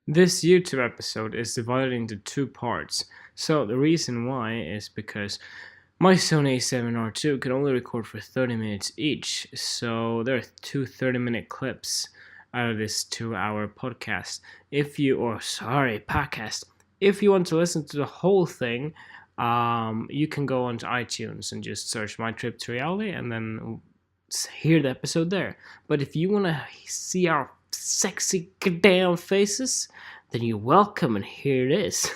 This YouTube episode is divided into two parts. So the reason why is because my Sony A7R2 can only record for 30 minutes each. So there are two 30-minute clips out of this 2-hour podcast. Podcast. If you want to listen to the whole thing, you can go onto iTunes and just search My Trip to Reality and then hear the episode there. But if you want to see our sexy damn faces, then you're welcome, and here it is.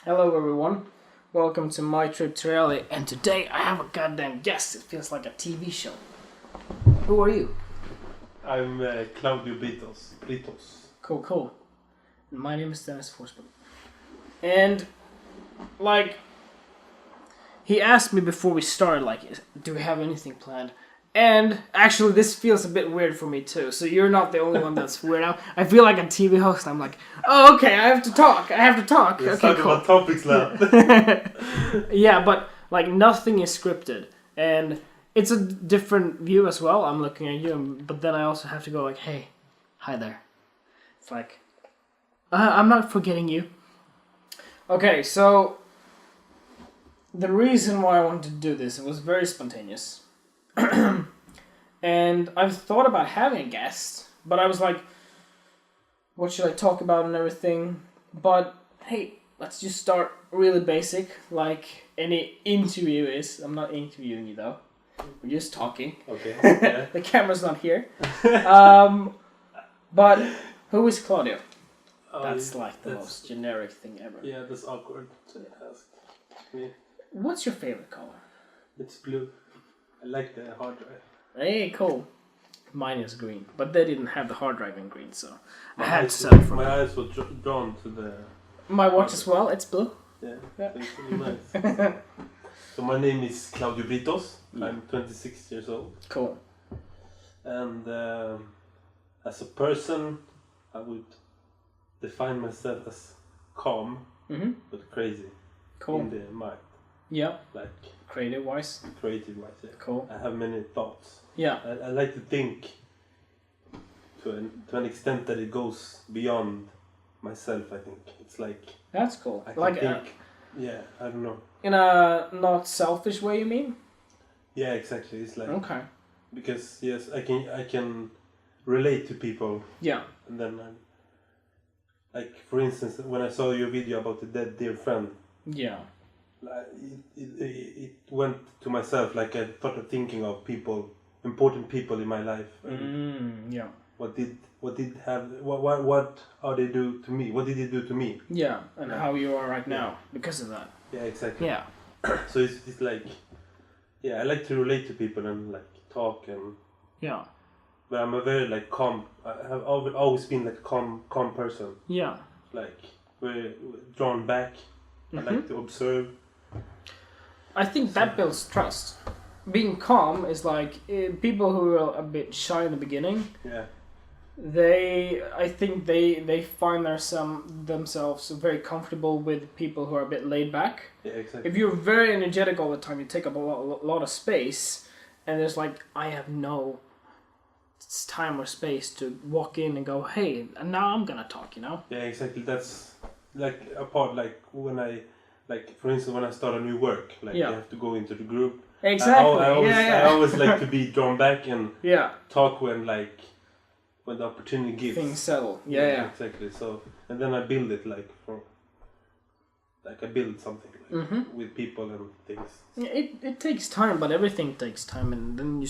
Hello everyone, welcome to My Trip to Reality, and today I have a goddamn guest. It feels like a TV show. Who are you? I'm Claudio Britos. Cool. And my name is Dennis Forsberg. And, he asked me before we started, do we have anything planned? And actually, this feels a bit weird for me too. So you're not the only one that's weird out. I feel like a TV host. I'm like, oh, okay, I have to talk. Let's okay, talk cool. about topics now. Yeah, but nothing is scripted, and it's a different view as well. I'm looking at you, but then I also have to go like, hey, hi there. It's like, I'm not forgetting you. Okay, so the reason why I wanted to do this, it was very spontaneous. And I've thought about having a guest, but I was like, what should I talk about and everything? But hey, let's just start really basic, like any interview is. I'm not interviewing you though. We're just talking. Okay. Yeah. The camera's not here. But who is Claudio? That's the most generic thing ever. Yeah, that's awkward to ask me. What's your favorite color? It's blue. I like the hard drive. Hey, cool. Mine is green, but they didn't have the hard drive in green, so I had to eyes settle for My that. eyes were drawn to the... My watch as well, it's blue. Yeah, Yeah. it's really nice. So my name is Claudio Britos. Yeah. I'm 26 years old. Cool. And as a person, I would define myself as calm, but crazy Cool. in the mind. Yeah. Like Creative wise. creative myself. Cool. I have many thoughts. Yeah. I like to think to an extent that it goes beyond myself. I think it's like That's cool. I can think. I don't know. In a not selfish way, you mean? Yeah, exactly. It's like Okay. because yes, I can relate to people, Yeah. and then like for instance, when I saw your video about the dead dear friend, Yeah. it went to myself. Like I started thinking of people, important people in my life. Yeah. What are they do to me? What did they do to me? Yeah. And Yeah. how you are right now because of that. Yeah, exactly. Yeah. So it's like, yeah, I like to relate to people and like talk and. Yeah. But I'm a very like calm. I have always been like calm person. Yeah. Like very drawn back. I like to observe. I think that builds trust. Being calm is like people who are a bit shy in the beginning. Yeah. I think they find themselves very comfortable with people who are a bit laid back. Yeah, exactly. If you're very energetic all the time, you take up a lot of space, and there's like, I have no time or space to walk in and go, hey, and now I'm gonna talk, you know? Yeah, exactly. That's like a part like when I like for instance when I start a new work, like Yeah. you have to go into the group. Exactly. I always like to be drawn back and Yeah. talk when the opportunity gives. Things settle. Yeah. Exactly. So and then I build it like I build something like, with people and things. It takes time, but everything takes time, and then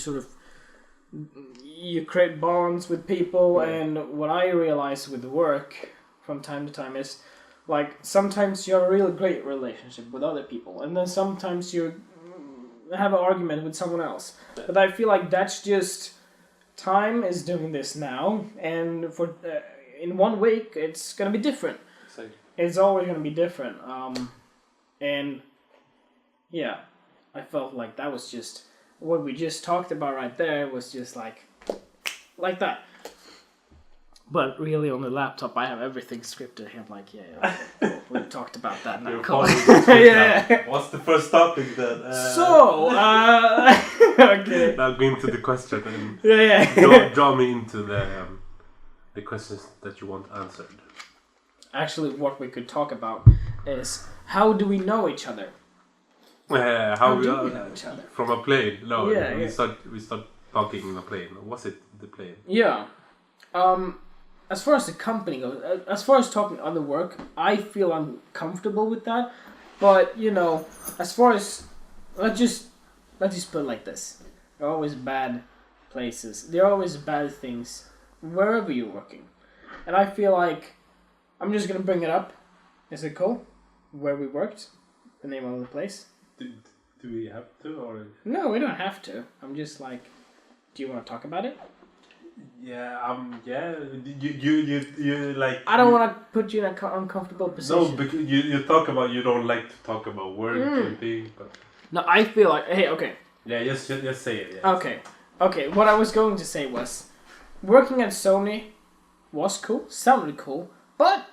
you create bonds with people. Yeah. And what I realize with work from time to time is, like, sometimes you have a really great relationship with other people, and then sometimes you have an argument with someone else. Yeah. But I feel like that's just time is doing this now, and for in 1 week it's gonna be different. Exactly. It's always gonna be different. And yeah, I felt like that was just what we just talked about right there was just like that. But really, on the laptop, I have everything scripted. I'm like, yeah, cool. We've talked about that now. You're Cool. following the script Yeah. now. What's the first topic then? Okay. Now go into the question and Yeah. draw me into the questions that you want answered. Actually, what we could talk about is how do we know each other? How do we we know each other? From a plane? No, Yeah, we start talking in a plane. Was it the plane? Yeah. As far as the company goes, as far as talking other work, I feel I'm comfortable with that. But you know, as far as let's just put it like this: there are always bad places. There are always bad things wherever you're working, and I feel like I'm just gonna bring it up. Is it cool? Where we worked, the name of the place. Do we have to or? No, we don't have to. I'm just like, do you want to talk about it? Yeah, yeah. You like. I don't want to put you in an uncomfortable position. No, because you talk about you don't like to talk about work and things, but. No, I feel like okay. Yeah, just say it. Yeah. Okay. What I was going to say was, working at Sony was cool, sounded cool, but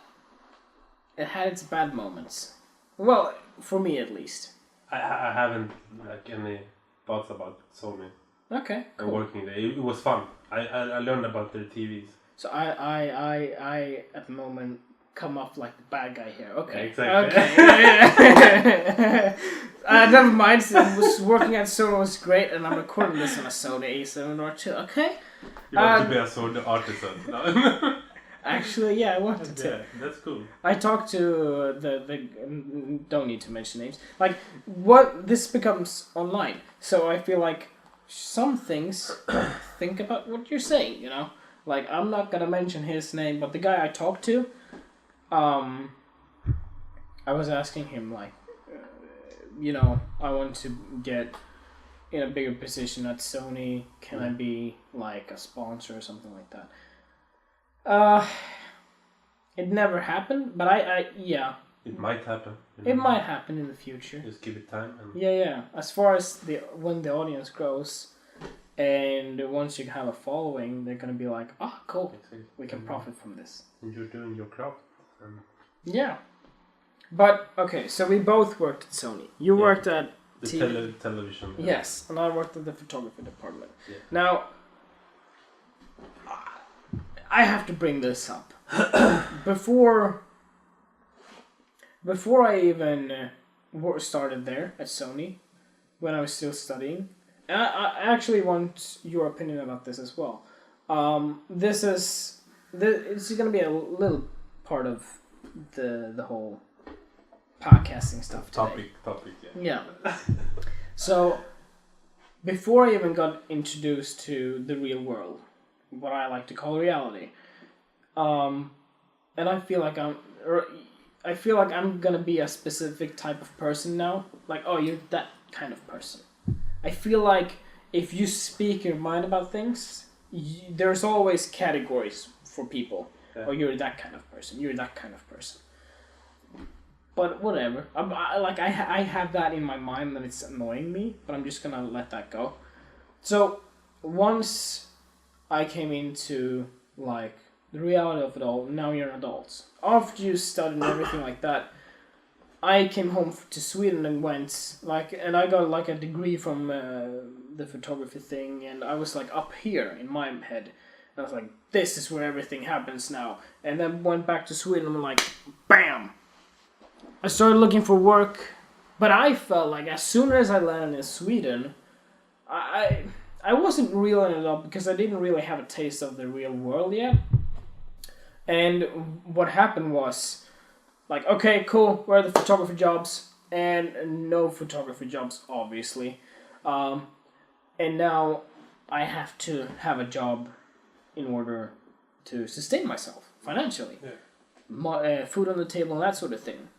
it had its bad moments. Well, for me at least. I haven't like any thoughts about Sony. Okay, cool. And working there, it was fun. I learned about their TVs. So I at the moment come off like the bad guy here. Okay. Exactly. Okay. Never mind. So I was working at Sony was great, and I'm recording this on a Sony A7 or II. Okay. You want to be a Sony artisan? No? Actually, yeah, I wanted to. Yeah, that's cool. I talked to the don't need to mention names. Like what this becomes online, so I feel like some things think about what you're saying. You know, like I'm not gonna mention his name, but the guy I talked to, I was asking him like, you know, I want to get in a bigger position at Sony. Can I be like a sponsor or something like that? It never happened, but I yeah. It might happen. It might happen in the future. Just give it time. And Yeah. As far as when the audience grows, and once you have a following, they're gonna be like, "Oh, cool, we can profit from this." And you're doing your craft. Yeah, but okay. So we both worked at Sony. You worked at the television. Yes, and I worked at the photography department. Yeah. Now, I have to bring this up before I even started there at Sony, when I was still studying. And I actually want your opinion about this as well. It's going to be a little part of the whole podcasting stuff today. Topic. Yeah. So, before I even got introduced to the real world, what I like to call reality, and I feel like I'm gonna be a specific type of person now. Like, oh, you're that kind of person. I feel like if you speak your mind about things, there's always categories for people. Yeah. Oh, you're that kind of person. You're that kind of person. But whatever. I have that in my mind that it's annoying me, but I'm just gonna let that go. So once I came into like the reality of it all, now you're an adult. After you studied and everything like that, I came home to Sweden and and I got like a degree from the photography thing, and I was like up here in my head. And I was like, this is where everything happens now. And then went back to Sweden and like, bam! I started looking for work, but I felt like as soon as I landed in Sweden, I wasn't reeling it up because I didn't really have a taste of the real world yet. And what happened was, like, okay, cool, where are the photography jobs? And no photography jobs, obviously. And now I have to have a job in order to sustain myself financially. Yeah. Food on the table and that sort of thing.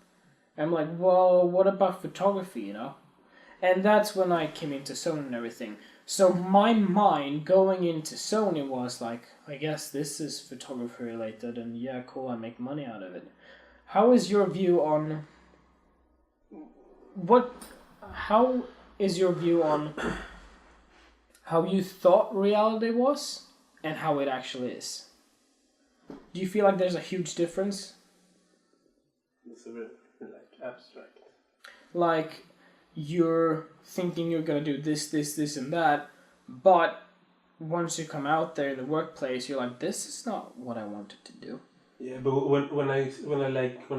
I'm like, well, what about photography, you know? And that's when I came into Sony and everything. So my mind going into Sony was like, I guess this is photography related, and yeah, cool, I make money out of it. How is your view on how you thought reality was and how it actually is? Do you feel like there's a huge difference? It's a bit like abstract. Like you're thinking you're gonna do this, and that, but once you come out there in the workplace, you're like, this is not what I wanted to do. Yeah, but when I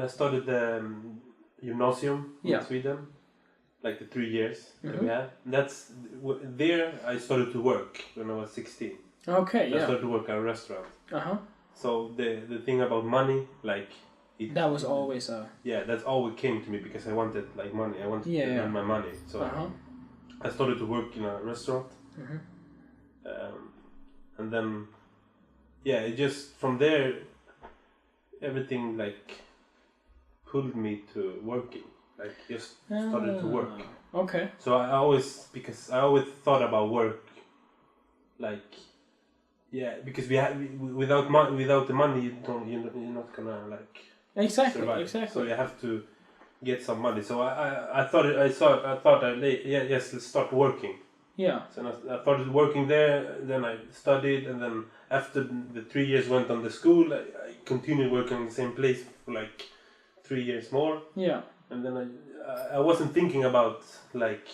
started the gymnasium in Sweden, like the 3 years that we had, there I started to work when I was 16. Okay, I started to work at a restaurant. So the thing about money, like that was always that's always came to me because I wanted like money. I wanted to earn my money. So I started to work in a restaurant, and then it just from there everything like pulled me to working. Like just started to work. Okay. So I always thought about work, like because without the money you're not gonna like survive. So you have to get some money. So I thought let's start working. Yeah. So I started working there. Then I studied, and then after the 3 years went on the school, I continued working in the same place for like 3 years more. Yeah. And then I wasn't thinking about like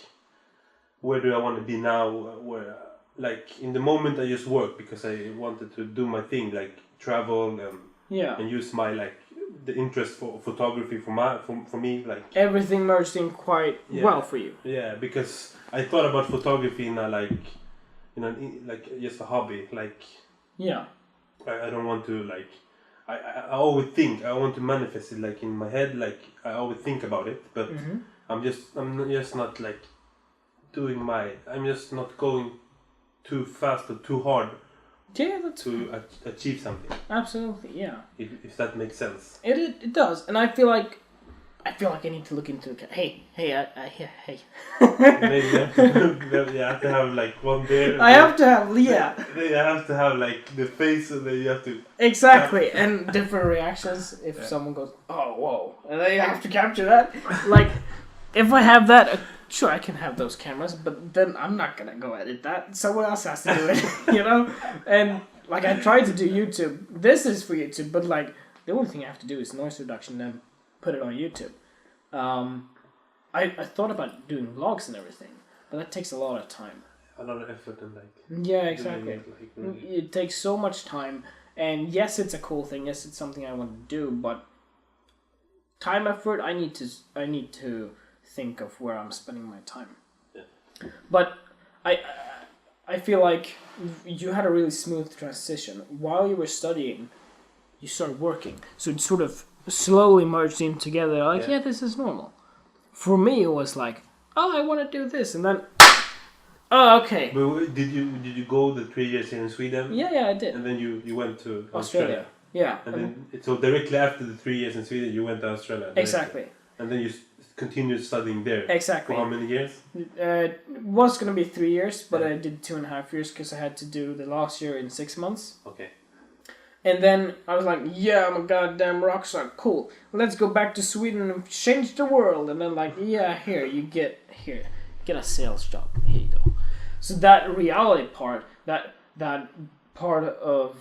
where do I want to be now, where like in the moment I just worked because I wanted to do my thing, like travel and use my like the interest for photography for me, like everything merged in quite well for you. Yeah, because I thought about photography in a like just a hobby, like I don't want to like I always think I want to manifest it like in my head, like I always think about it, but I'm just not like I'm just not going too fast or too hard to achieve something. Absolutely, yeah. If that makes sense. It does, and I feel like I need to look into it. Hey. Maybe you have to have like one there. I have to have Then you have to have like the face, and then you have to exactly and different reactions. If someone goes, oh whoa, and then you have to capture that. Like if I have that. Sure, I can have those cameras, but then I'm not gonna go edit that. Someone else has to do it, you know? And, like, I tried to do YouTube. This is for YouTube, but, like, the only thing I have to do is noise reduction and put it on YouTube. I thought about doing vlogs and everything, but that takes a lot of time. A lot of effort and, like... Yeah, exactly. It takes so much time, and yes, it's a cool thing. Yes, it's something I want to do, but time, effort, I need to think of where I'm spending my time. Yeah. But I feel like you had a really smooth transition. While you were studying, you started working. So it sort of slowly merged in together. Like, this is normal. For me, it was like, oh, I want to do this. And then, oh, okay. But did you go the 3 years here in Sweden? Yeah, I did. And then you went to Australia. Yeah. And then, so directly after the 3 years in Sweden, you went to Australia. Directly. Exactly. And then you continued studying there. Exactly. For how many years? It was going to be 3 years, but I did 2.5 years because I had to do the last year in 6 months. Okay. And then I was like, yeah, I'm a goddamn rock star. Cool. Let's go back to Sweden and change the world. And then like, here, get a sales job. Here you go. So that reality part, that part of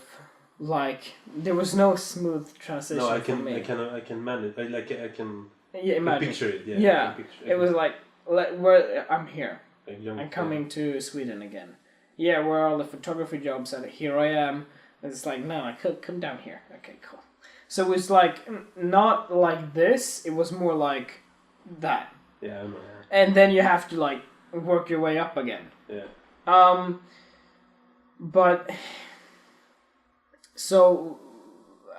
like, there was no smooth transition for me. I can manage. I can imagine. picture it. Yeah. It was like, I'm here. Like young, I'm coming to Sweden again. Yeah, where are all the photography jobs? And here I am. And it's like, no, I could come down here. Okay, cool. So it was like, not like this. It was more like that. Yeah, I know. And then you have to like work your way up again. Yeah. But so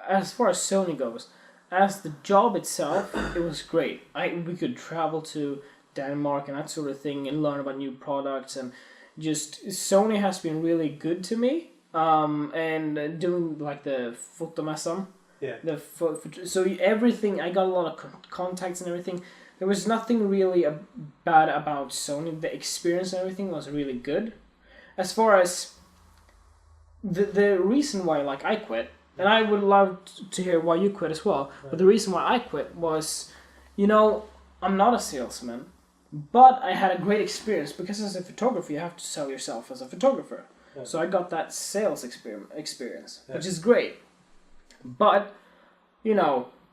as far as Sony goes, as the job itself, it was great. We could travel to Denmark and that sort of thing and learn about new products, and just Sony has been really good to me. And doing like the fotomässan. Yeah. So everything, I got a lot of contacts and everything. There was nothing really bad about Sony. The experience and everything was really good. As far as the reason why like I quit, and I would love to hear why you quit as well. Right. But the reason why I quit was, I'm not a salesman, but I had a great experience because as a photographer, you have to sell yourself as a photographer. Yeah. So I got that sales experience, which is great. But,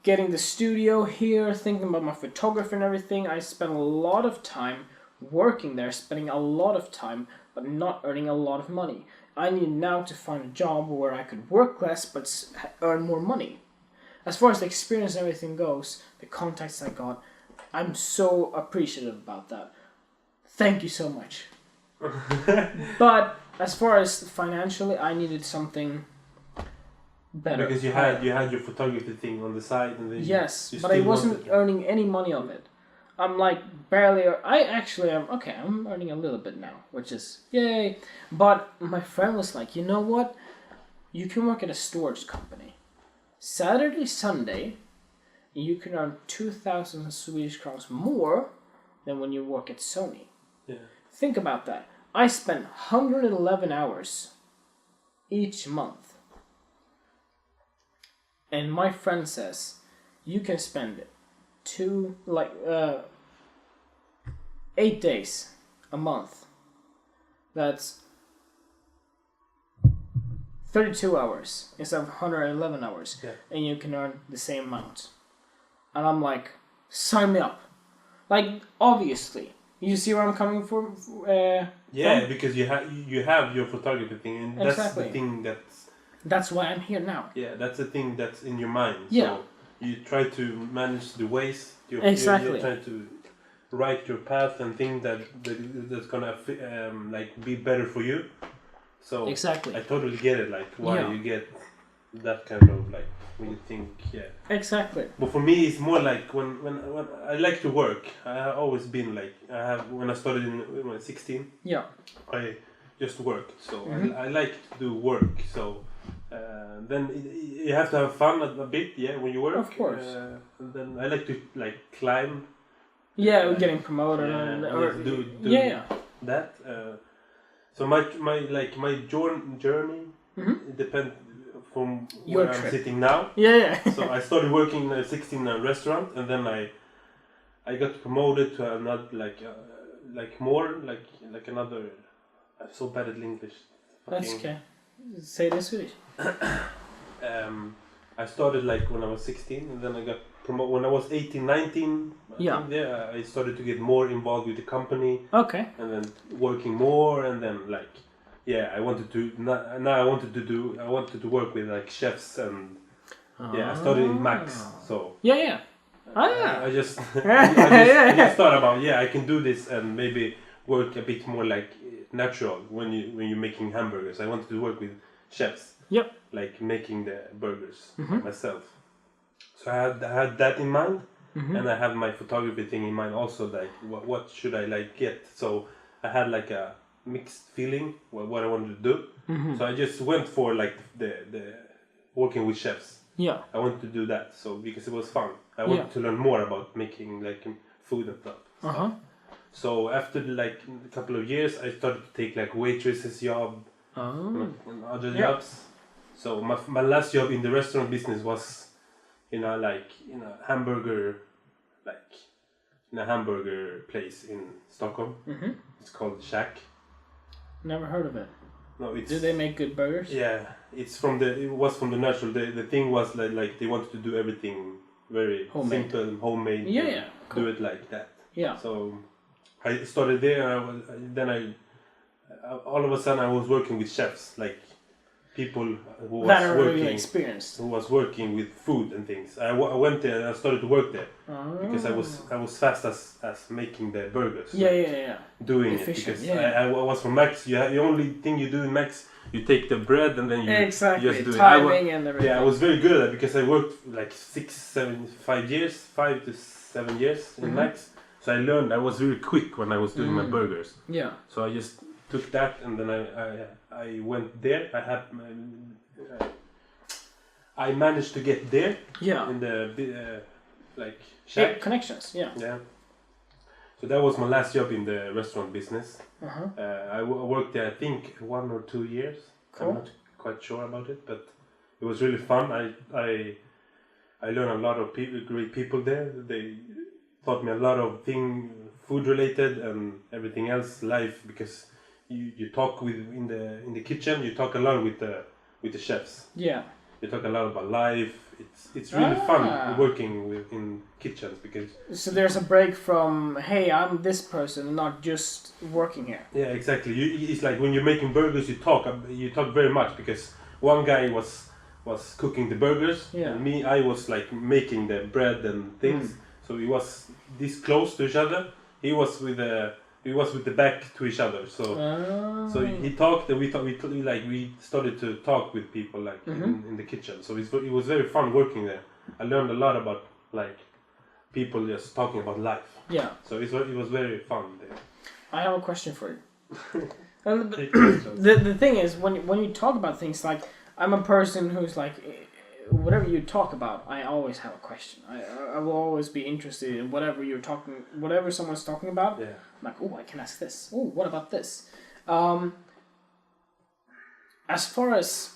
getting the studio here, thinking about my photography and everything, I spent a lot of time working there, spending a lot of time, but not earning a lot of money. I need now to find a job where I could work less but earn more money. As far as the experience and everything goes, the contacts I got, I'm so appreciative about that. Thank you so much. But as far as financially, I needed something better. Because you had your photography thing on the side, and then yes, but I wasn't earning any money of it. I'm like barely. I actually am okay. I'm earning a little bit now, which is yay. But my friend was like, you know what? You can work at a storage company. Saturday, Sunday, you can earn 2,000 Swedish crowns more than when you work at Sony. Yeah. Think about that. I spent 111 hours each month. And my friend says, you can spend 8 days a month. That's 32 hours instead of 111 hours. Yeah. And you can earn the same amount. And I'm like, sign me up. Like, obviously. You see where I'm coming from? Because you have your photography thing, and that's exactly. the thing that's why I'm here now. Yeah, that's the thing that's in your mind. Yeah. So you try to manage the ways. Exactly. You're trying to write your path and think that's gonna be better for you. So exactly. I totally get it. Like why you get that kind of like when you think Exactly. But for me, it's more like when I like to work. I have always been like when I started when I was 16. Yeah. I just work. So I like to do work. So. Then you have to have fun a bit, when you work. Of course. And then I like to climb. Yeah, getting promoted or do that. So my journey it depends from where I'm sitting now. Yeah. So I started working in a 16 restaurant, and then I got promoted to another another. I'm so bad at English. That's okay. Say it in Swedish. I started when I was 16, and then I got promoted when I was 18, 19. I started to get more involved with the company. Okay. And then working more, and then I wanted to work with chefs, and I started in Max. So I just thought about I can do this and maybe work a bit more natural when you're making hamburgers. I wanted to work with chefs. Yep. Like making the burgers myself. So I had that in mind, and I have my photography thing in mind also. Like what should I get? So I had a mixed feeling what I wanted to do. So I just went for the working with chefs. Yeah. I wanted to do that. So because it was fun. I wanted to learn more about making food and stuff. So after a couple of years, I started to take waitresses job and other jobs. So my last job in the restaurant business was in a hamburger place in Stockholm. It's called Shack. Never heard of it. No, it's. Do they make good burgers? Yeah, it was from the natural. The thing was they wanted to do everything very simple, homemade. Yeah. Cool. Do it like that. Yeah. So I started there, and all of a sudden I was working with chefs, people who was working experienced, who was working with food and things. I went there and I started to work there because I was fast as making the burgers. Doing efficient, it because I was from Max. The only thing you do in Max, you take the bread and then you just do timing it. And everything. I was very good at it because I worked 5 to 7 years in Max. So I learned. I was really quick when I was doing my burgers. Yeah. So I just took that and then I went there. I managed to get there. Yeah. In the Shack. Connections. Yeah. Yeah. So that was my last job in the restaurant business. I worked there I think 1 or 2 years. Cool. I'm not quite sure about it, but it was really fun. I learned a lot of great people there. They taught me a lot of things, food related and everything else, life, because you talk in the kitchen. You talk a lot with the chefs. Yeah. We talk a lot about life. It's really fun working in kitchens because. So there's a break from hey, I'm this person, not just working here. Yeah, exactly. It's like when you're making burgers, you talk very much because one guy was cooking the burgers, and I was like making the bread and things. So we was this close to each other. He was with the back to each other. So he talked, and we started to talk with people like in the kitchen. So it was very fun working there. I learned a lot about like people just talking about life. Yeah. So it was very fun there. I have a question for you. The thing is, when you talk about things, like I'm a person who's like, whatever you talk about, I always have a question. I will always be interested in whatever someone's talking about. Yeah. I'm like, oh, I can ask this. Oh, what about this? As far as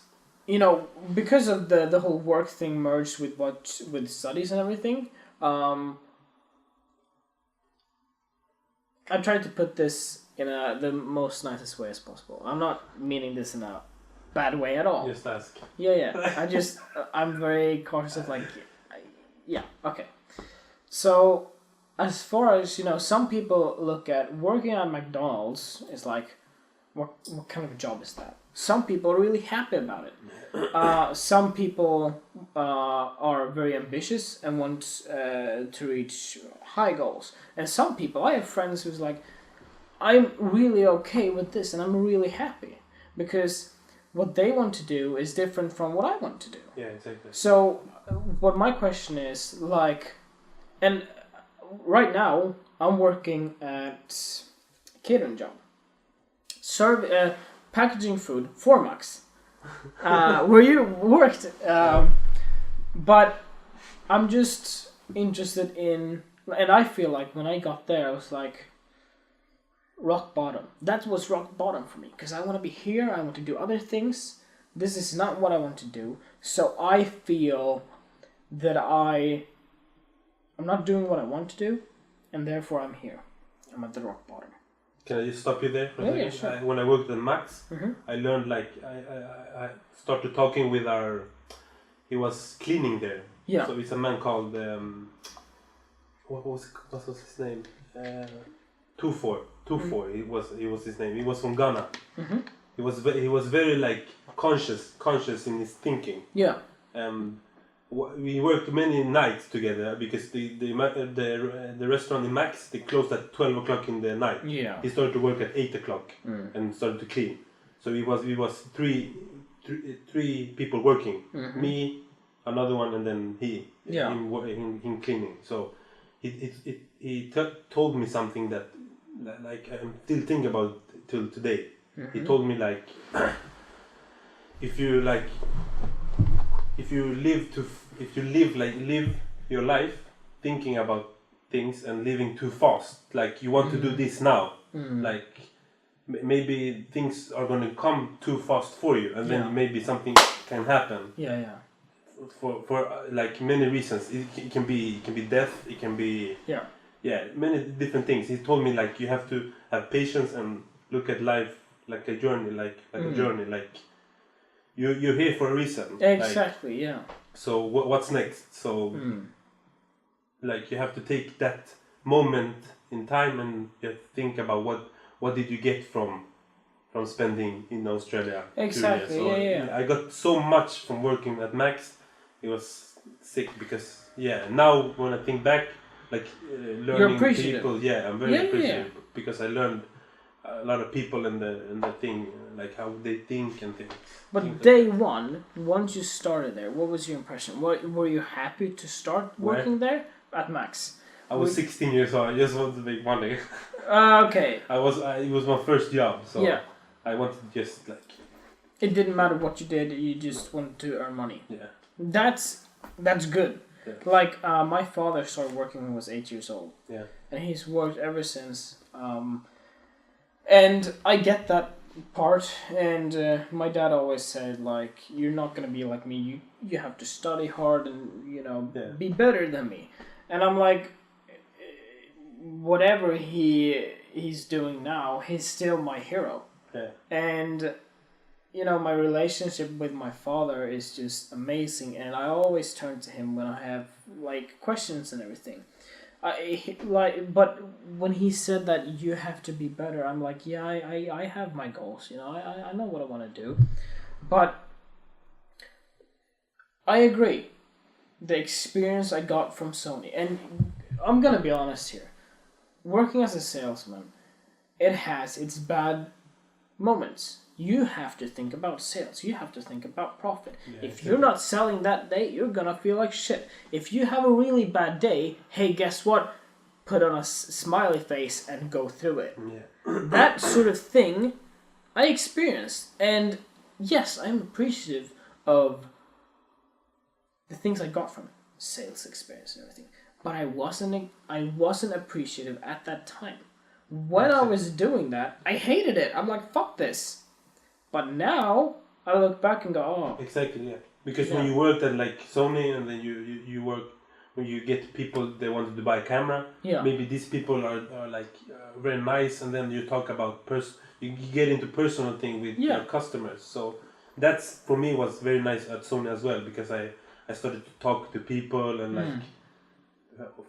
because of the whole work thing merged with studies and everything. I tried to put this in the most nicest way as possible. I'm not meaning this in a bad way at all. Just ask. Yeah. I'm very cautious of like, yeah, okay. So, as far as, some people look at working at McDonald's is like, what kind of a job is that? Some people are really happy about it. Some people are very ambitious and want to reach high goals. And some people, I have friends who's like, I'm really okay with this and I'm really happy. Because what they want to do is different from what I want to do. Yeah, exactly. So, what my question is, like, and right now, I'm working at a catering job. Packaging food for Max, where you worked. But I'm just interested in, and I feel like when I got there, I was like, rock bottom. That was rock bottom for me, because I want to be here, I want to do other things. This is not what I want to do. So I feel that I'm not doing what I want to do, and therefore I'm here. I'm at the rock bottom. Can I just stop you there for a second? Yeah, sure. When I worked at Max, I learned like I started talking with he was cleaning there. Yeah. So it's a man called what was his name? Tufor. He was his name. He was from Ghana. He was very like conscious in his thinking. Yeah. We worked many nights together because the restaurant in Max, they closed at 12 o'clock in the night. Yeah. He started to work at 8 o'clock and started to clean. So we was three people working. Me, another one, and then he. Yeah. Him cleaning. So he told me something that like I'm still thinking about till today. He told me like if you live your life thinking about things and living too fast, like you want to do this now, like maybe things are going to come too fast for you, and then maybe something can happen. Yeah. For like many reasons. It can be death. It can be many different things. He told me like you have to have patience and look at life like a journey, like a journey, like. You're here for a reason. Exactly, yeah. So what's next? So, like you have to take that moment in time and you have to think about what did you get from spending in Australia. Exactly, 2 years. So I got so much from working at Max. It was sick because now when I think back, like learning people. Yeah, I'm very appreciative because I learned a lot of people and the thing, like how they think and things. But day one, once you started there, what was your impression? Were you happy to start working there at Max? I was 16 years old. I just wanted to make money. Okay. It was my first job, so I wanted to just like. It didn't matter what you did. You just wanted to earn money. Yeah. That's good. Yeah. Like my father started working when he was 8 years old. Yeah. And he's worked ever since. And I get that part, and my dad always said like, you're not gonna be like me, you have to study hard and be better than me. And I'm like, whatever he's doing now, he's still my hero. Yeah. And you know, my relationship with my father is just amazing, and I always turn to him when I have like questions and everything. But when he said that you have to be better, I'm like, yeah, I have my goals, you know, I know what I want to do, but I agree. The experience I got from Sony, and I'm gonna be honest here, working as a salesman, it has its bad moments. You have to think about sales. You have to think about profit. Yeah, if you're not selling that day, you're gonna feel like shit. If you have a really bad day, hey, guess what? Put on a smiley face and go through it. Yeah. That sort of thing I experienced. And yes, I'm appreciative of the things I got from it. Sales experience and everything. But I wasn't appreciative at that time. When I was doing that, I hated it. I'm like, fuck this. But now, I look back and go, oh. Exactly, yeah. Because when you worked at like Sony and then you work, when you get people, they wanted to buy a camera, maybe these people are like very nice, and then you talk about you get into personal thing with your customers. So that's, for me, was very nice at Sony as well, because I started to talk to people and like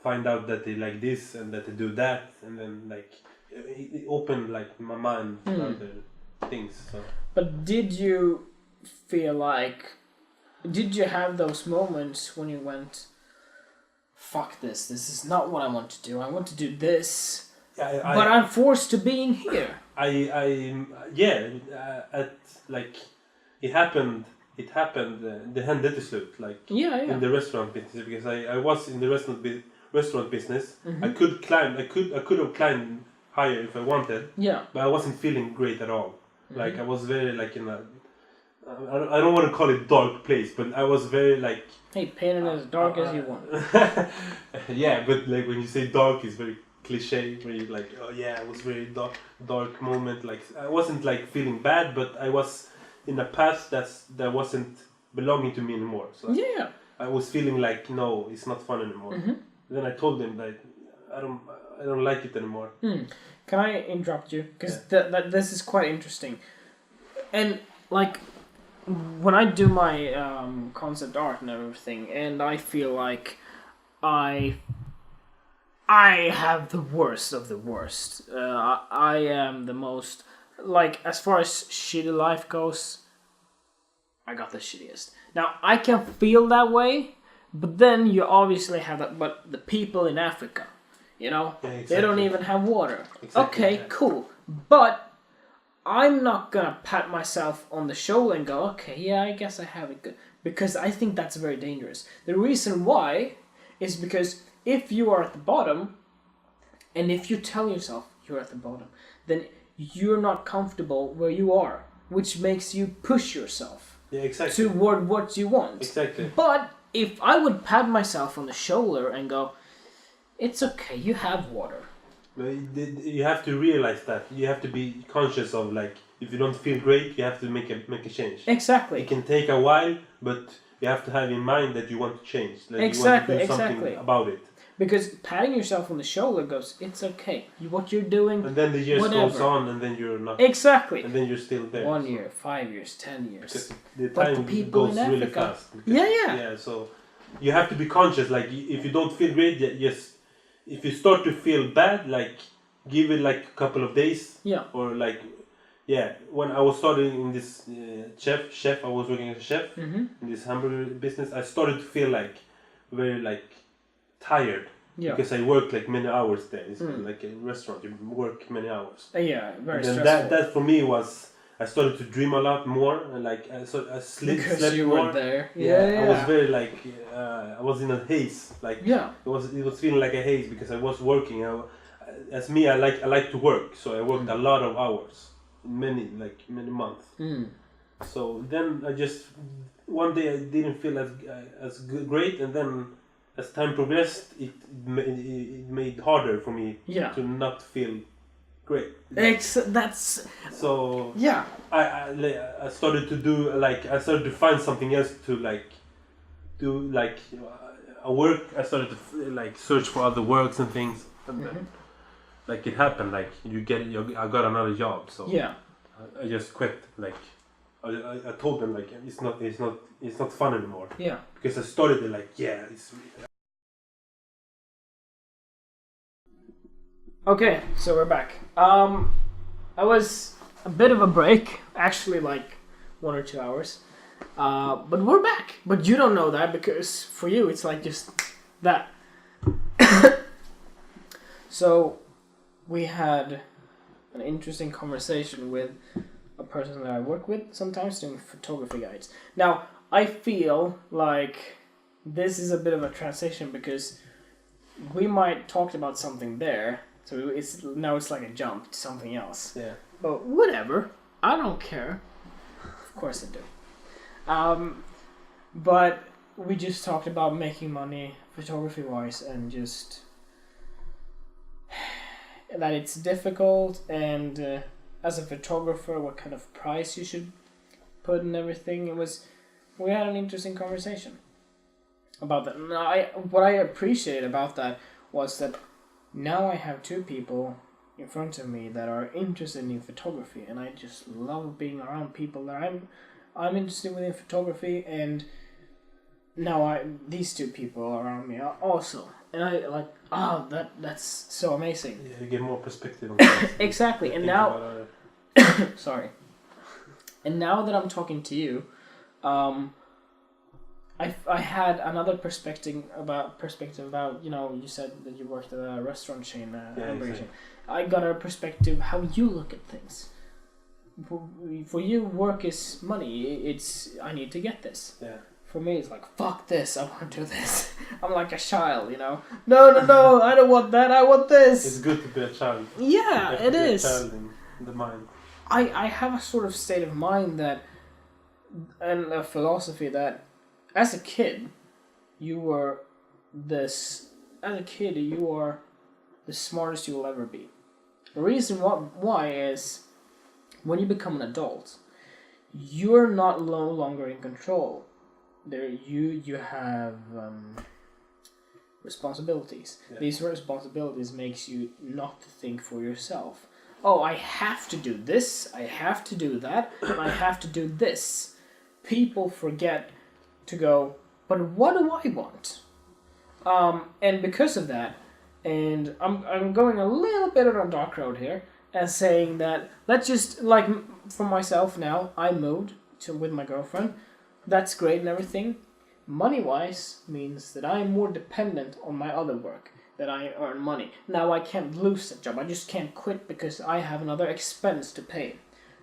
find out that they like this and that they do that, and then like it opened like my mind to other things. So. But did you feel like, did you have those moments when you went, fuck this is not what I want to do, I want to do this, but I'm forced to be in here? At like it happened det hände till slut, like in the restaurant business, because I was in the restaurant business. I could have climbed higher if I wanted, but I wasn't feeling great at all. Like I was very like in a, I don't want to call it dark place, but I was very like, hey, paint it as dark as you want. Yeah, but like when you say dark, it's very cliche, where you like, oh yeah, it was very dark moment. Like I wasn't like feeling bad, but I was in a path that wasn't belonging to me anymore. So I was feeling like, no, it's not fun anymore. Then I told them that I don't like it anymore. Can I interrupt you? Because this is quite interesting. And like when I do my concept art and everything, and I feel like I have the worst of the worst. I am the most, like, as far as shitty life goes, I got the shittiest. Now, I can feel that way, but then you obviously have that, but the people in Africa, you know, they don't even have water. Okay, cool. But I'm not gonna pat myself on the shoulder and go, okay, yeah, I guess I have it good. Because I think that's very dangerous. The reason why is because if you are at the bottom, and if you tell yourself you're at the bottom, then you're not comfortable where you are, which makes you push yourself toward what you want. Exactly. But if I would pat myself on the shoulder and go, it's okay, you have water. You have to realize that. You have to be conscious of, like, if you don't feel great, you have to make a change. Exactly. It can take a while, but you have to have in mind that you want to change. That you want to do something about it. Because patting yourself on the shoulder goes, it's okay. What you're doing, and then the years goes on, and then you're not. Exactly. And then you're still there. 1 year, 5 years, 10 years. The time goes really fast. Yeah, so you have to be conscious. Like, if you don't feel great, if you start to feel bad, like, give it like a couple of days. Yeah. Or like, when I was starting in this chef, I was working as a chef in this hamburger business. I started to feel like very like tired because I worked like many hours there. It's like a restaurant, you work many hours. Very stressful. That for me was, I started to dream a lot more, and like I slept because you more. were there. I was very like I was in a haze. Like it was feeling like a haze because I was working. As me, I like to work, so I worked a lot of hours, many months. So then I just one day I didn't feel as great, and then as time progressed, it made harder for me to not feel great. So I started to do I started to find something else to do a work. I started to search for other works and things, and then it happened. I got another job, so I just quit I told them like it's not fun anymore. Yeah. Because I started it like it's. Okay, so we're back. I was a bit of a break, actually like 1 or 2 hours. But we're back. But you don't know that because for you it's like just that. So we had an interesting conversation with a person that I work with sometimes doing photography guides. Now, I feel like this is a bit of a transition because we might talk about something there, so it's like a jump to something else. Yeah. But whatever, I don't care. Of course I do. But we just talked about making money photography-wise and just that it's difficult and as a photographer what kind of price you should put and everything. We had an interesting conversation about that. What I appreciate about that was that now I have 2 people in front of me that are interested in photography, and I just love being around people that I'm interested in photography, and now these 2 people around me are also, and I like that's so amazing. Yeah, you get more perspective on things. Exactly, and now sorry, and now that I'm talking to you, I had another perspective about you said that you worked at a restaurant chain, exactly. I got a perspective how you look at things. For you, work is money. It's I need to get this. Yeah. For me, it's like fuck this. I want to do this. I'm like a child, No, I don't want that. I want this. It's good to be a child. Yeah, it is. A child in the mind. I have a sort of state of mind and a philosophy that as a kid, you are the smartest you will ever be. The reason why is when you become an adult, you're no longer in control. You have responsibilities. Yeah. These responsibilities makes you not think for yourself. Oh, I have to do this, I have to do that, and I have to do this. People forget to go, but what do I want? And because of that, and I'm going a little bit on a dark road here, and saying that let's just like for myself now, I moved with my girlfriend. That's great and everything. Money-wise means that I'm more dependent on my other work, that I earn money. Now I can't lose that job. I just can't quit because I have another expense to pay.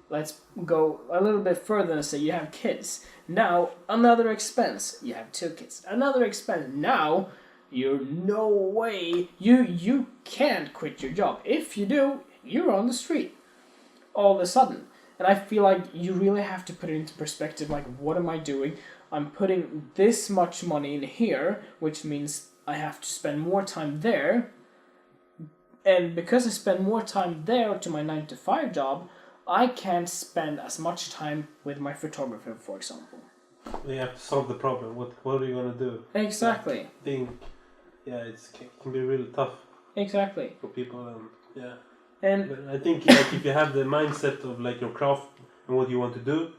Let's go a little bit further and say you have kids. Now, another expense. You have 2 kids. Another expense. Now, you're no way. You can't quit your job. If you do, you're on the street. All of a sudden. And I feel like you really have to put it into perspective. Like, what am I doing? I'm putting this much money in here, which means I have to spend more time there. And because I spend more time there to my 9-to-5 job, I can't spend as much time with my photographer, for example. You have to solve the problem. What are you gonna do? Exactly. It can be really tough. Exactly. For people, and but I think like if you have the mindset of like your craft and what you want to do,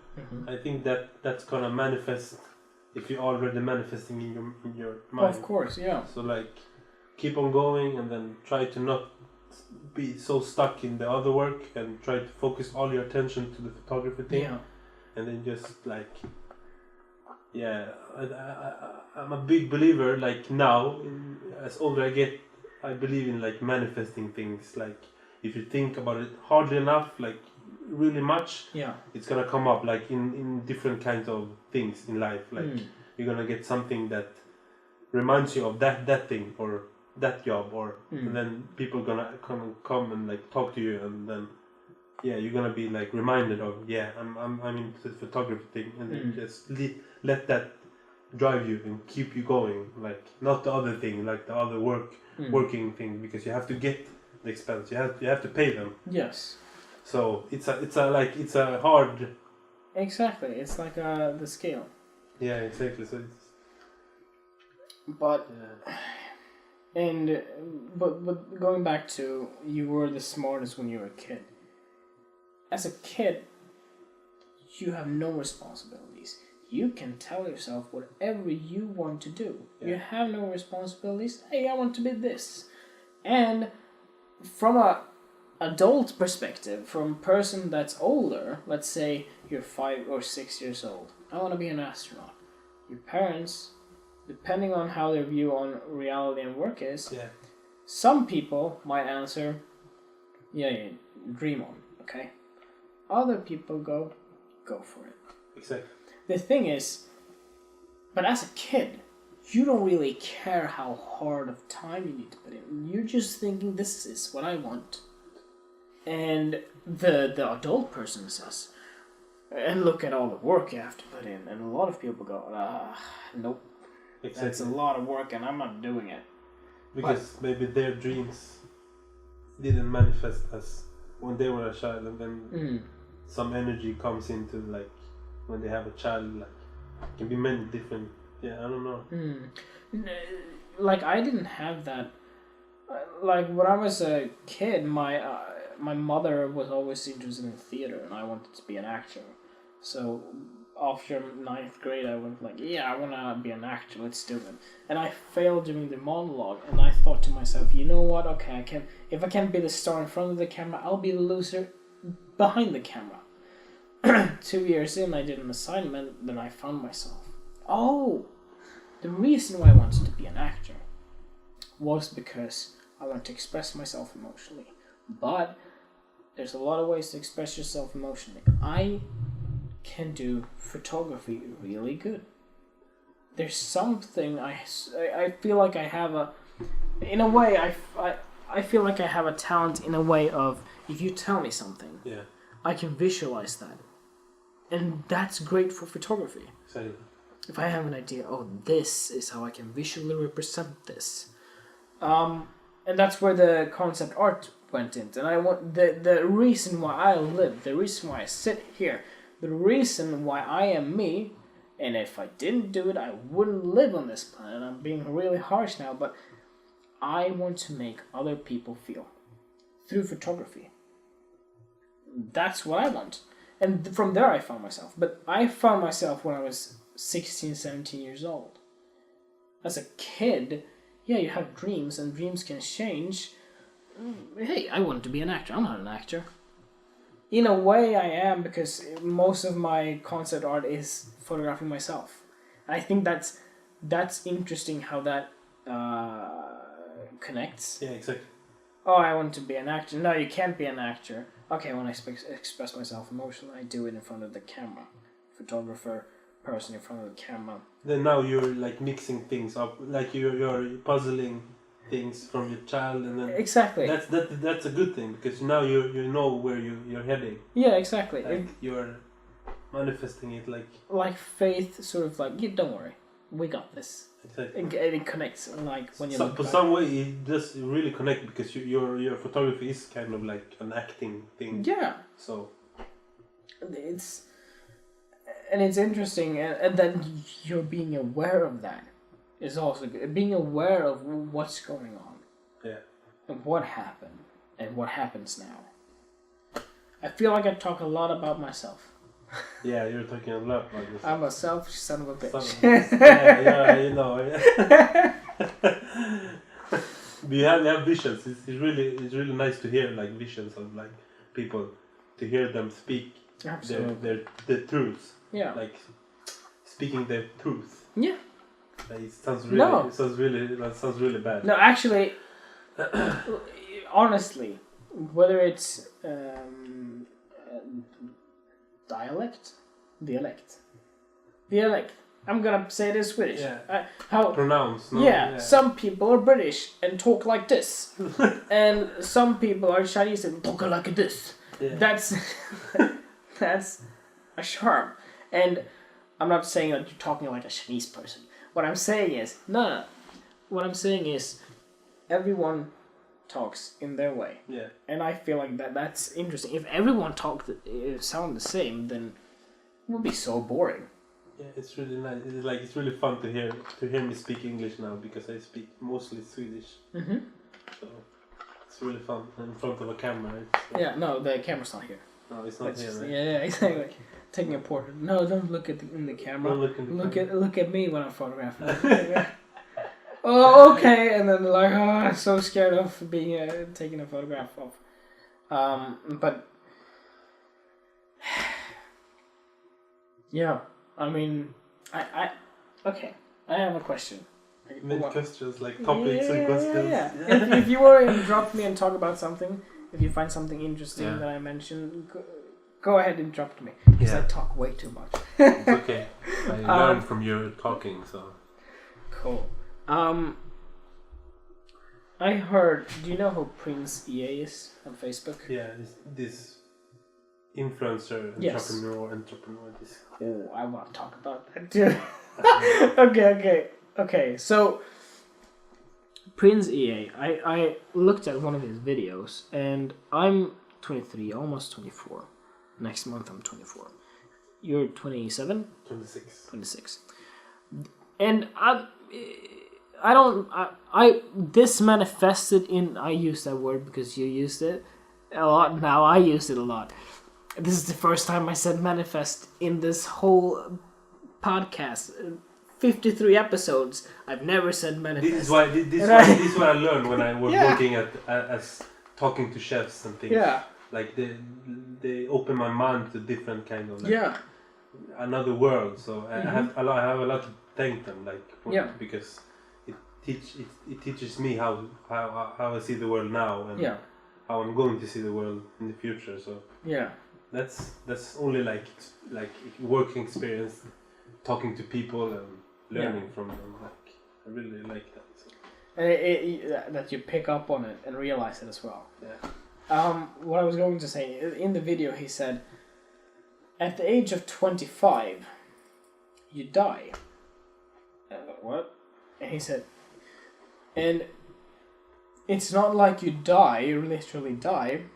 I think that's gonna manifest. If you're already manifesting in your mind. Of course, yeah. So like, keep on going and then try to not be so stuck in the other work and try to focus all your attention to the photography thing. Yeah. And then just like, I'm a big believer like now, as older I get, I believe in like manifesting things. Like if you think about it hardly enough, like really much, it's gonna come up like in different kinds of things in life. Like you're gonna get something that reminds you of that thing or that job, or and then people are gonna come and like talk to you, and then you're gonna be like reminded of I'm into the photography thing, and then just let that drive you and keep you going, like not the other thing, like the other working thing, because you have to get the expense, you have to pay them. Yes. So it's a hard. Exactly, it's like the scale. Yeah, exactly. So it's. But. Yeah. But going back to you were the smartest when you were a kid. As a kid, you have no responsibilities. You can tell yourself whatever you want to do. Yeah. You have no responsibilities. Hey, I want to be this. And from a adult perspective, from a person that's older, let's say you're 5 or 6 years old, I want to be an astronaut. Your parents, depending on how their view on reality and work is, some people might answer, yeah, dream on, okay? Other people go for it. Exactly. The thing is, but as a kid, you don't really care how hard of time you need to put in. You're just thinking, this is what I want. And the adult person says, and look at all the work you have to put in. And a lot of people go, nope. Exactly. That's a lot of work and I'm not doing it. Because maybe their dreams didn't manifest as when they were a child, and then some energy comes into, like, when they have a child, like, it can be many different, I don't know. Like, I didn't have that. Like, when I was a kid, my mother was always interested in theater, and I wanted to be an actor. So after 9th grade, I went like, I want to be an actor, let's do it. And I failed during the monologue, and I thought to myself, you know what, okay, if I can't be the star in front of the camera, I'll be the loser behind the camera. 2 years in, I did an assignment, then I found myself. Oh, the reason why I wanted to be an actor was because I want to express myself emotionally. But there's a lot of ways to express yourself emotionally. I can do photography really good. There's something I feel like I have in a way, I feel like I have a talent in a way of, if you tell me something, I can visualize that. And that's great for photography. Exactly. If I have an idea, this is how I can visually represent this. And that's where the concept art went into. And I want the reason why I live, the reason why I sit here, the reason why I am me, and if I didn't do it, I wouldn't live on this planet. I'm being really harsh now, but I want to make other people feel through photography. That's what I want. And from there I found myself. But I found myself when I was 16, 17 years old. As a kid, you have dreams, and dreams can change. Hey, I want to be an actor. I'm not an actor. In a way I am, because most of my concept art is photographing myself. And I think that's interesting how that connects. Yeah, exactly. Oh, I want to be an actor. No, you can't be an actor. Okay, when I express myself emotionally, I do it in front of the camera. Photographer, person in front of the camera. Then now you're like mixing things up, like you're puzzling things from your child, and then exactly. That's a good thing, because now you know where you're heading. Yeah, exactly. Like you're manifesting it, like faith, sort of like, don't worry, we got this. Exactly. It connects, like when you look for back. some way it does really connect, because your photography is kind of like an acting thing. Yeah. So it's interesting, and then you're being aware of that is also good. Being aware of what's going on. Yeah. And what happened, and what happens now. I feel like I talk a lot about myself. Yeah, you're talking a lot about yourself. I'm a selfish son of a bitch. Yeah, you know. Yeah. Do you have visions? It's really nice to hear like visions of like people, to hear them speak their truths. Yeah. Like speaking their truth. Yeah. It sounds really bad. No, actually, honestly, whether it's dialect. I'm gonna say it in Swedish. Yeah. How pronounce? No? Yeah, some people are British and talk like this, and some people are Chinese and talk like this. Yeah. That's a charm. And I'm not saying that you're talking like a Chinese person. What I'm saying is no. What I'm saying is everyone talks in their way. Yeah. And I feel like that's interesting. If everyone sound the same, then it would be so boring. Yeah, it's really nice. It's really fun to hear me speak English now, because I speak mostly Swedish. Mm-hmm. So it's really fun in front of a camera. Yeah, no, the camera's not here. No, it's not here. Right? Yeah, exactly. taking a portrait. No, don't look in the camera. Don't look at me when I'm photographing. Oh, okay. And then like, oh, I'm so scared of being taking a photograph of. But yeah, I mean, okay. I have a question. Questions like topics and questions. Yeah. If you want to interrupt me and talk about something, if you find something interesting that I mentioned, go ahead and interrupt me because I talk way too much. It's okay. I learned from your talking, so. Cool. I heard. Do you know who Prince EA is on Facebook? Yeah, this influencer, entrepreneur. This. Oh, I want to talk about that too. Okay. So, Prince EA, I looked at one of his videos, and I'm 23, almost 24. Next month I'm 24. You're 27? 26. And this manifested in, I use that word because you used it a lot, now I use it a lot. This is the first time I said manifest in this whole podcast. 53 episodes, I've never said manifest. This is what I learned when I was working as talking to chefs and things. Yeah. Like they open my mind to different kind of another world. So I have a lot to thank them because it teaches me how I see the world now and how I'm going to see the world in the future. So that's only like working experience, talking to people and learning from them. Like I really like that. So. And that you pick up on it and realize it as well. Yeah. What I was going to say, in the video he said, at the age of 25, you die. And I thought, what? And he said, and it's not like you die, you literally die,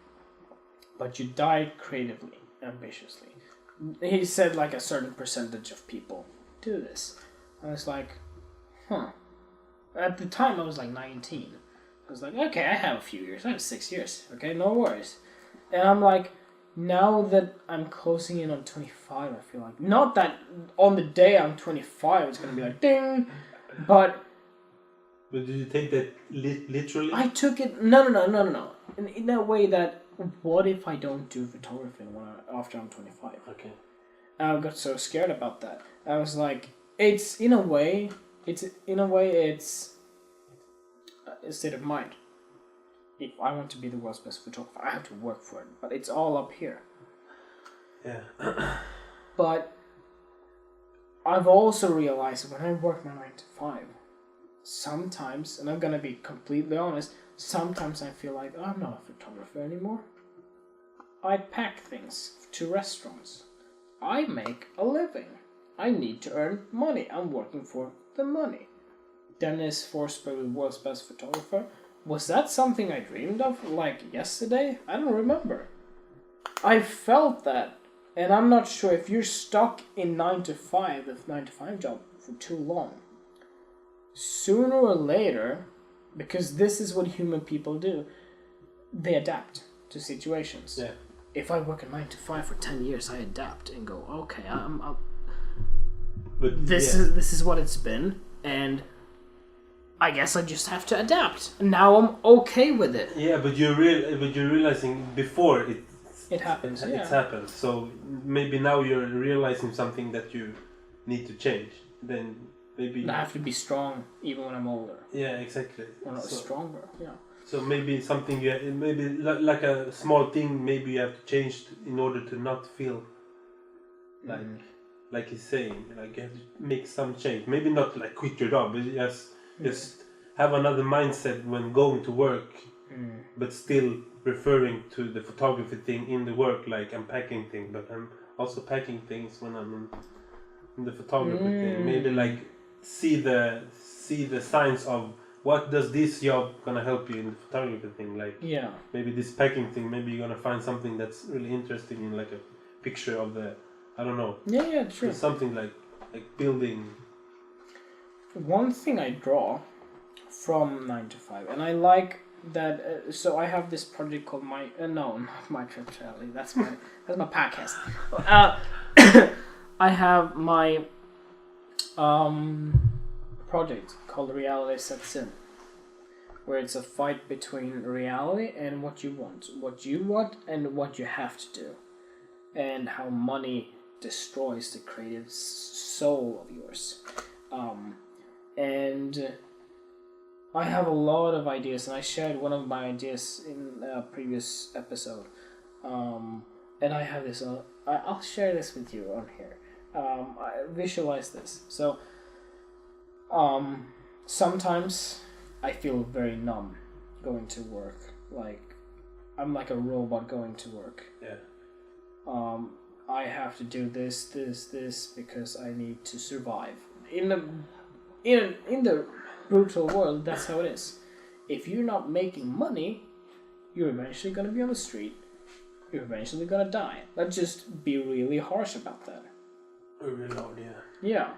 but you die creatively, ambitiously. He said like a certain percentage of people do this. I was like, At the time I was like 19. I was like, okay, I have a few years. I have 6 years. Okay, no worries. And I'm like, now that I'm closing in on 25, I feel like, not that on the day I'm 25 it's going to be like, ding, but did you take that literally? I took it, no. In a way that, what if I don't do photography after I'm 25? Okay. I got so scared about that. I was like, it's in a way, it's a state of mind. If I want to be the world's best photographer, I have to work for it. But it's all up here. Yeah. But I've also realized when I work my 9 to 5, sometimes, and I'm gonna be completely honest, sometimes I feel like I'm not a photographer anymore. I pack things to restaurants. I make a living. I need to earn money. I'm working for the money. Dennis Forsberg, world's best photographer. Was that something I dreamed of like yesterday? I don't remember. I felt that. And I'm not sure if you're stuck in 9 to 5, the 9 to 5 job for too long. Sooner or later, because this is what human people do, they adapt to situations. Yeah. If I work a 9 to 5 for 10 years, I adapt and go, okay, this is what it's been, and I guess I just have to adapt. Now I'm okay with it. Yeah, but you're realizing before it happens. It's happened. So maybe now you're realizing something that you need to change. Then maybe I have to be strong even when I'm older. Yeah, exactly. Or not stronger. Yeah. So maybe something maybe like a small thing. Maybe you have to change in order to not feel like he's saying. Like you have to make some change. Maybe not like quit your job, but just have another mindset when going to work, but still referring to the photography thing in the work. Like I'm packing things, but I'm also packing things when I'm in the photography thing. Maybe like see the signs of what does this job gonna help you in the photography thing. Like maybe this packing thing. Maybe you're gonna find something that's really interesting in like a picture of the. I don't know. Yeah, true. Something like building. One thing I draw from 9 to 5, and I like that. So I have this project called not my trip to LA. That's my podcast. I have my project called Reality Sets In, where it's a fight between reality and what you want and what you have to do, and how money destroys the creative soul of yours. And I have a lot of ideas, and I shared one of my ideas in a previous episode. And I have this. I'll share this with you on here. I visualize this. So, sometimes I feel very numb going to work. Like I'm like a robot going to work. Yeah. I have to do this because I need to survive. In the brutal world, that's how it is. If you're not making money, you're eventually gonna be on the street. You're eventually gonna die. Let's just be really harsh about that. Oh, Lord, yeah. Yeah,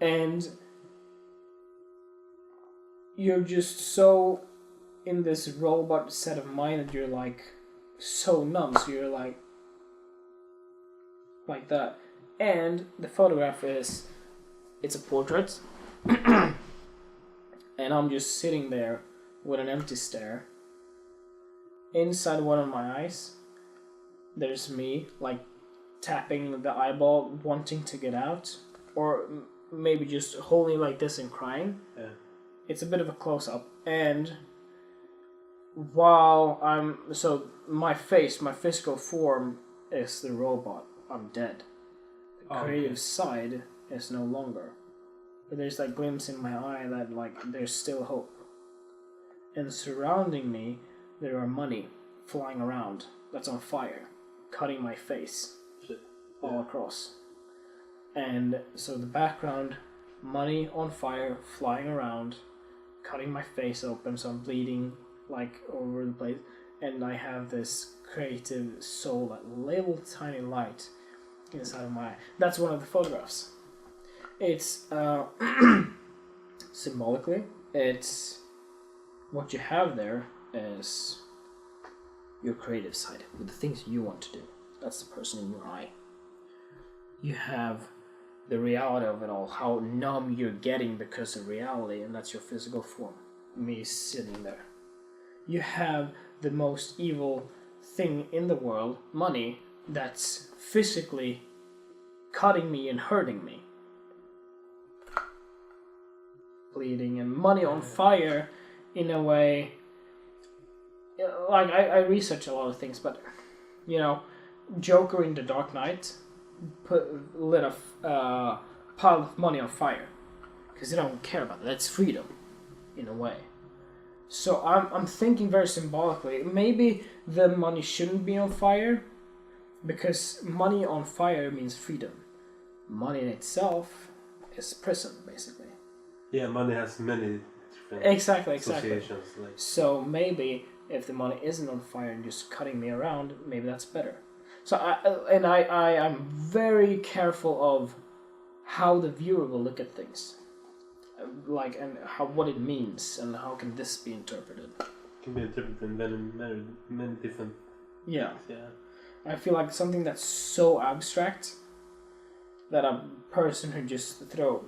and you're just so in this robot set of mind that you're like so numb. So you're like that. And the photograph it's a portrait. And I'm just sitting there with an empty stare. Inside one of my eyes, there's me, like, tapping the eyeball, wanting to get out. Or maybe just holding like this and crying. Yeah. It's a bit of a close-up. And while my face, my physical form is the robot. I'm dead. The creative side is no longer. But there's that glimpse in my eye that, like, there's still hope. And surrounding me, there are money flying around that's on fire, cutting my face all across. And so the background, money on fire, flying around, cutting my face open, so I'm bleeding, like, over the place. And I have this creative soul, that little tiny light inside of my eye. That's one of the photographs. It's symbolically, it's what you have there is your creative side with the things you want to do. That's the person in your eye. You have the reality of it all, how numb you're getting because of reality, and that's your physical form, me sitting there. You have the most evil thing in the world, money, that's physically cutting me and hurting me. Bleeding, and money on fire in a way. Like, I research a lot of things, but, you know, Joker in The Dark Knight lit a pile of money on fire because they don't care about that. That's freedom in a way. So I'm thinking very symbolically. Maybe the money shouldn't be on fire because money on fire means freedom. Money in itself is prison, basically. Yeah, money has many different exactly. associations. Like. So maybe if the money isn't on fire and just cutting me around, maybe that's better. So I'm very careful of how the viewer will look at things, like, and what it means and how can this be interpreted. It can be interpreted in many different. Yeah. Things, yeah. I feel like something that's so abstract that a person who just throw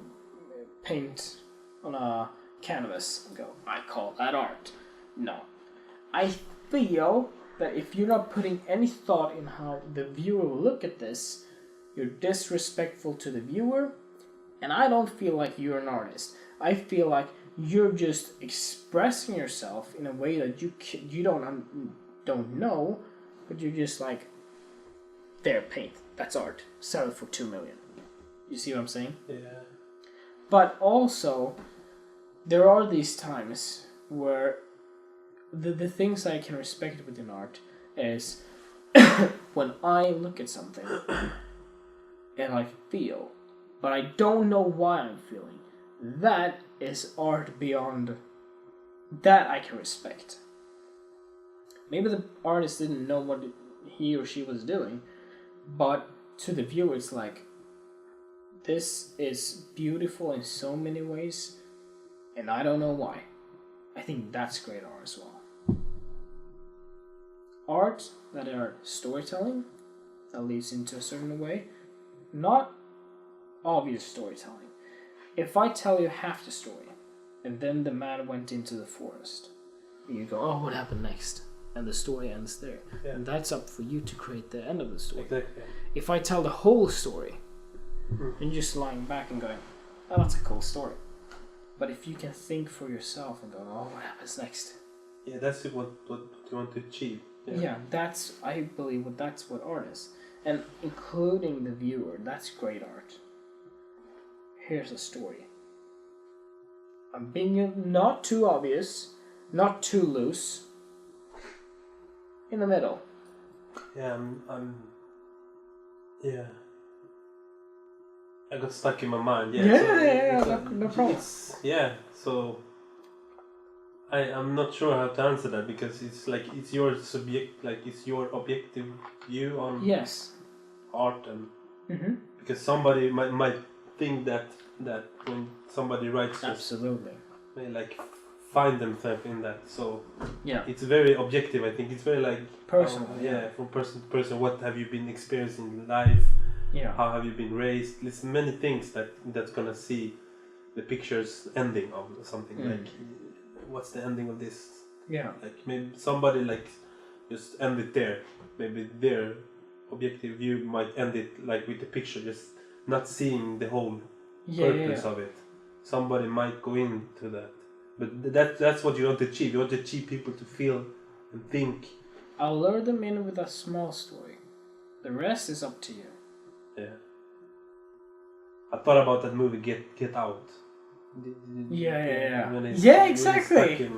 paint on a canvas and go, I call that art. No. I feel that if you're not putting any thought in how the viewer will look at this, you're disrespectful to the viewer, and I don't feel like you're an artist. I feel like you're just expressing yourself in a way that you don't know, but you're just like, there, paint, that's art, sell it for $2 million. You see what I'm saying? Yeah. But also, there are these times where the things I can respect within art is when I look at something and I feel, but I don't know why I'm feeling. That is art beyond that I can respect. Maybe the artist didn't know what he or she was doing, but to the viewer it's like, this is beautiful in so many ways, and I don't know why. I think that's great art as well. Art that are storytelling, that leads into a certain way, not obvious storytelling. If I tell you half the story, and then the man went into the forest, you go, oh, what happened next? And the story ends there. Yeah. And that's up for you to create the end of the story. Exactly. If I tell the whole story, and you're just lying back and going, oh, that's a cool story. But if you can think for yourself and go, oh, what happens next? Yeah, that's what you want to achieve. Yeah, I believe that's what art is. And including the viewer, that's great art. Here's a story. I'm being not too obvious, not too loose. In the middle. Yeah, yeah. I got stuck in my mind. Yeah, no problem. So I'm not sure how to answer that because it's your it's your objective view on art and because somebody might think that when somebody writes absolutely they find themselves in that, so it's very objective. I think it's very personal. From person to person. What have you been experiencing in life? How have you been raised? There's many things that's gonna see the picture's ending of something. What's the ending of this? Maybe somebody just end it there. Maybe their objective view might end it with the picture, just not seeing the whole purpose of it. Somebody might go into that. But that's what you want to achieve. You want to achieve people to feel and think. I'll lure them in with a small story. The rest is up to you. Yeah. I thought about that movie Get Out. Yeah, exactly.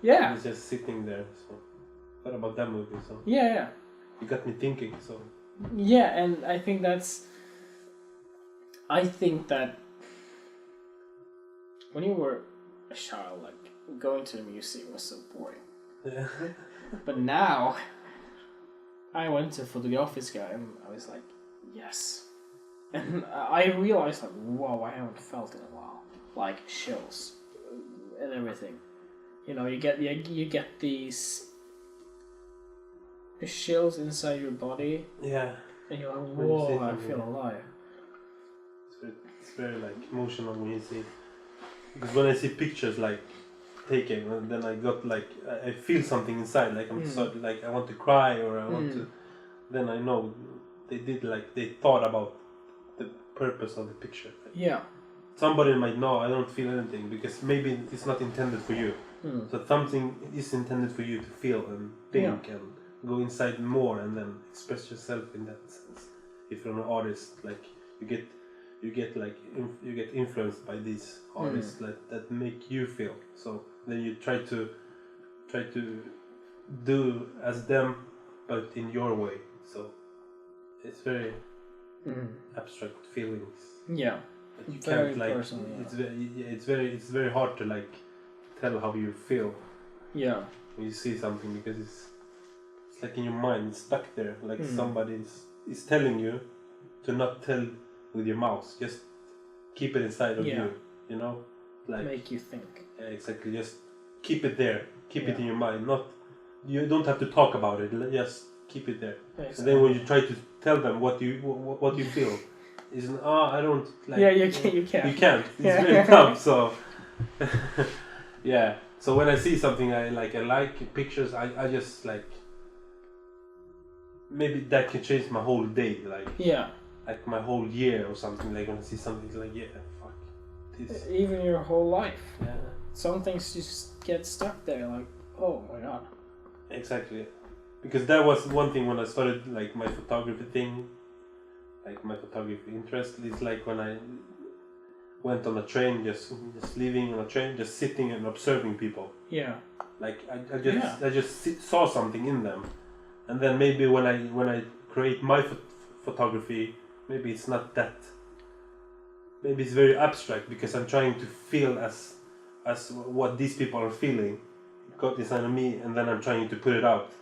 Yeah. He's just sitting there. So I thought about that movie. So yeah. You got me thinking. So yeah, and I think that when you were a child, going to the museum was so boring. Yeah. But now, I went to Fotografiska and I was like, yes. And I realized whoa, I haven't felt in a while. Chills and everything. You get these chills inside your body. Yeah. And you're like, whoa, I feel alive. It's very emotional when you see. Because when I see pictures taken, and then I got I feel something inside, I'm sorry, I want to cry or I want to. Then I know they did they thought about the purpose of the picture. Somebody might know I don't feel anything because maybe it's not intended for you. So something is intended for you to feel and think and go inside more and then express yourself in that sense. If you're an artist, you get influenced by these artists that make you feel. So then you try to do as them, but in your way. So it's very abstract feelings. Yeah. But you very can't personal, it's very hard to tell how you feel. Yeah. When you see something because it's in your mind, it's stuck there. Somebody is telling you to not tell with your mouth, just keep it inside of you, make you think. Yeah, exactly. Just keep it there, keep it in your mind. You don't have to talk about it. Just keep it there. Exactly. And then when you try to tell them what you feel, isn't I don't like. Yeah, you can't. You can't. It's very tough. So yeah. So when I see something I like pictures, I just maybe that can change my whole day. My whole year or something. When I see something, fuck this. Even your whole life. Yeah. Some things just get stuck there. Oh my god. Exactly, because that was one thing when I started my photography thing, my photography interest. It's when I went on a train, just leaving on a train, just sitting and observing people. Yeah. I just saw something in them, and then maybe when I create my photography. Maybe it's not that. Maybe it's very abstract because I'm trying to feel as what these people are feeling. It got inside of me, and then I'm trying to put it out.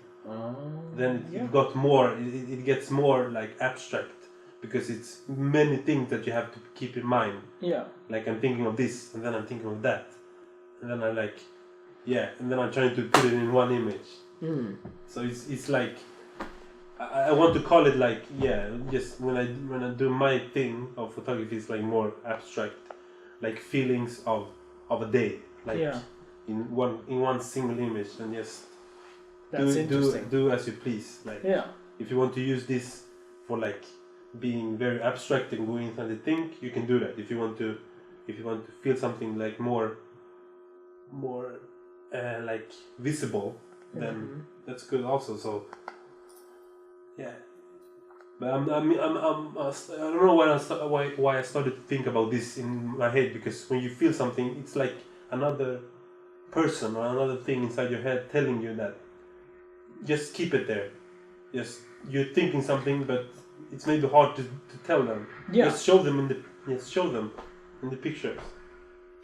Then it got more. It gets more abstract because it's many things that you have to keep in mind. Yeah. I'm thinking of this, and then I'm thinking of that, and then and then I'm trying to put it in one image. So it's I want to call it like just when I do my thing of photography, it's like more abstract, like feelings of a day, like in one single image, and just do as you please. Like if you want to use this for like being very abstract and going inside the thing, you can do that. If you want to feel something like more like visible, then that's good also. So yeah, but I don't know why I started to think about this in my head, because when you feel something, it's like another person or another thing inside your head telling you that just keep it there. Just you're thinking something, but it's maybe hard to tell them. Just show them in the pictures.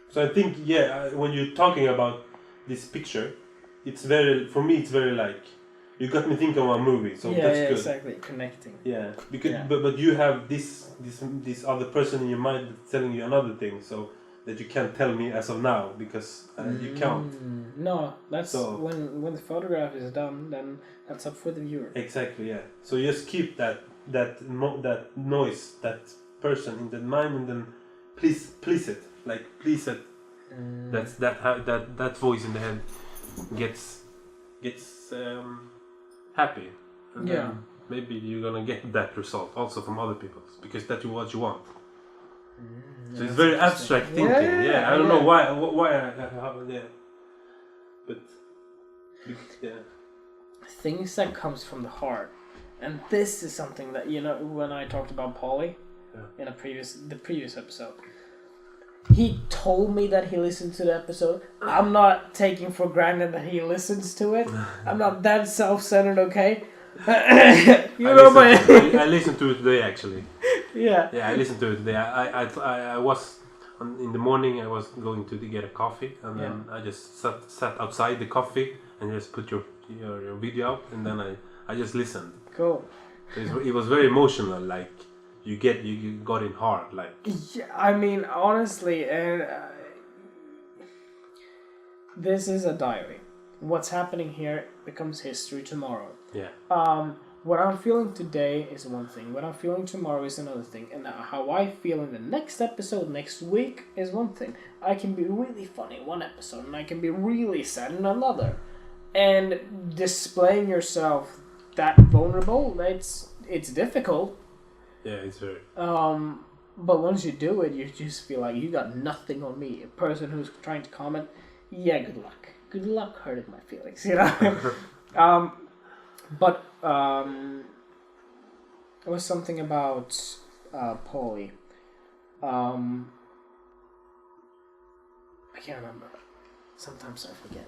So I think when you're talking about this picture, it's very like you got me thinking about a movie. So that's good. Exactly, connecting. Yeah, because but you have this other person in your mind that's telling you another thing, so that you can't tell me as of now, because you can't. No, that's when the photograph is done, then that's up for the viewer. Exactly, yeah. So just keep that noise, that person in the mind, and then please it. That's that voice in the head gets happy, and then maybe you're gonna get that result also from other people, because that's what you want. So it's very abstract thinking. I don't know why but things that comes from the heart, and this is something that when I talked about Paulie in the previous episode. He told me that he listened to the episode. I'm not taking for granted that he listens to it. I'm not that self-centered, okay? I listened to it today, actually. Yeah, I listened to it today. I was in the morning. I was going to get a coffee, and then I just sat outside the coffee and just put your video out, and then I just listened. Cool. It was very emotional, like. You got in hard, like. Yeah, I mean, honestly, this is a diary. What's happening here becomes history tomorrow. Yeah. What I'm feeling today is one thing. What I'm feeling tomorrow is another thing. And how I feel in the next episode next week is one thing. I can be really funny in one episode, and I can be really sad in another. And displaying yourself that vulnerable, it's difficult. Yeah, it's very. But once you do it, you just feel like you got nothing on me. A person who's trying to comment, good luck. Good luck hurting my feelings, But it was something about Paulie. I can't remember. Sometimes I forget.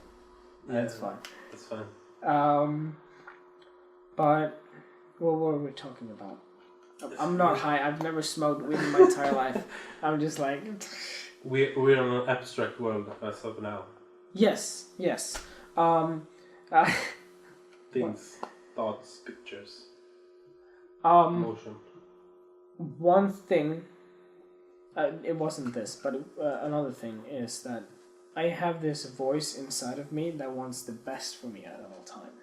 That's fine. That's fine. But what were we talking about? I'm not high. I've never smoked weed in my entire life. I'm just like... We're in an abstract world as of now. Yes. Things, thoughts, pictures, emotion. One thing... it wasn't this, but another thing is that I have this voice inside of me that wants the best for me at all time.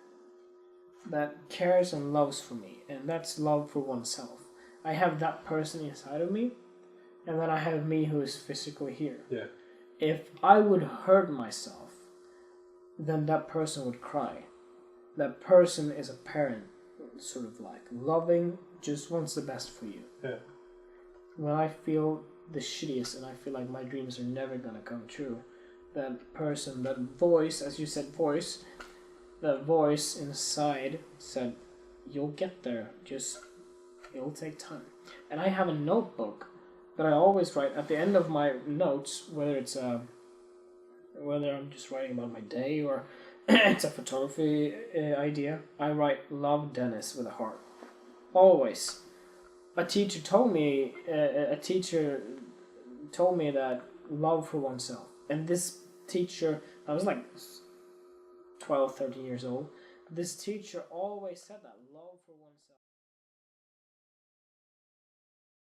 That cares and loves for me, and that's love for oneself. I have that person inside of me, and then I have me who is physically here. Yeah. If I would hurt myself, then that person would cry. That person is a parent, sort of like loving, just wants the best for you. Yeah. When I feel the shittiest and I feel like my dreams are never gonna come true, that person, that voice, as you said, that voice inside said, "You'll get there. Just it'll take time." And I have a notebook that I always write at the end of my notes, whether I'm just writing about my day or it's a photography idea. I write "Love Dennis" with a heart. Always. A teacher told me that love for oneself. And this teacher, I was like 12, 13 years old. This teacher always said that love for oneself.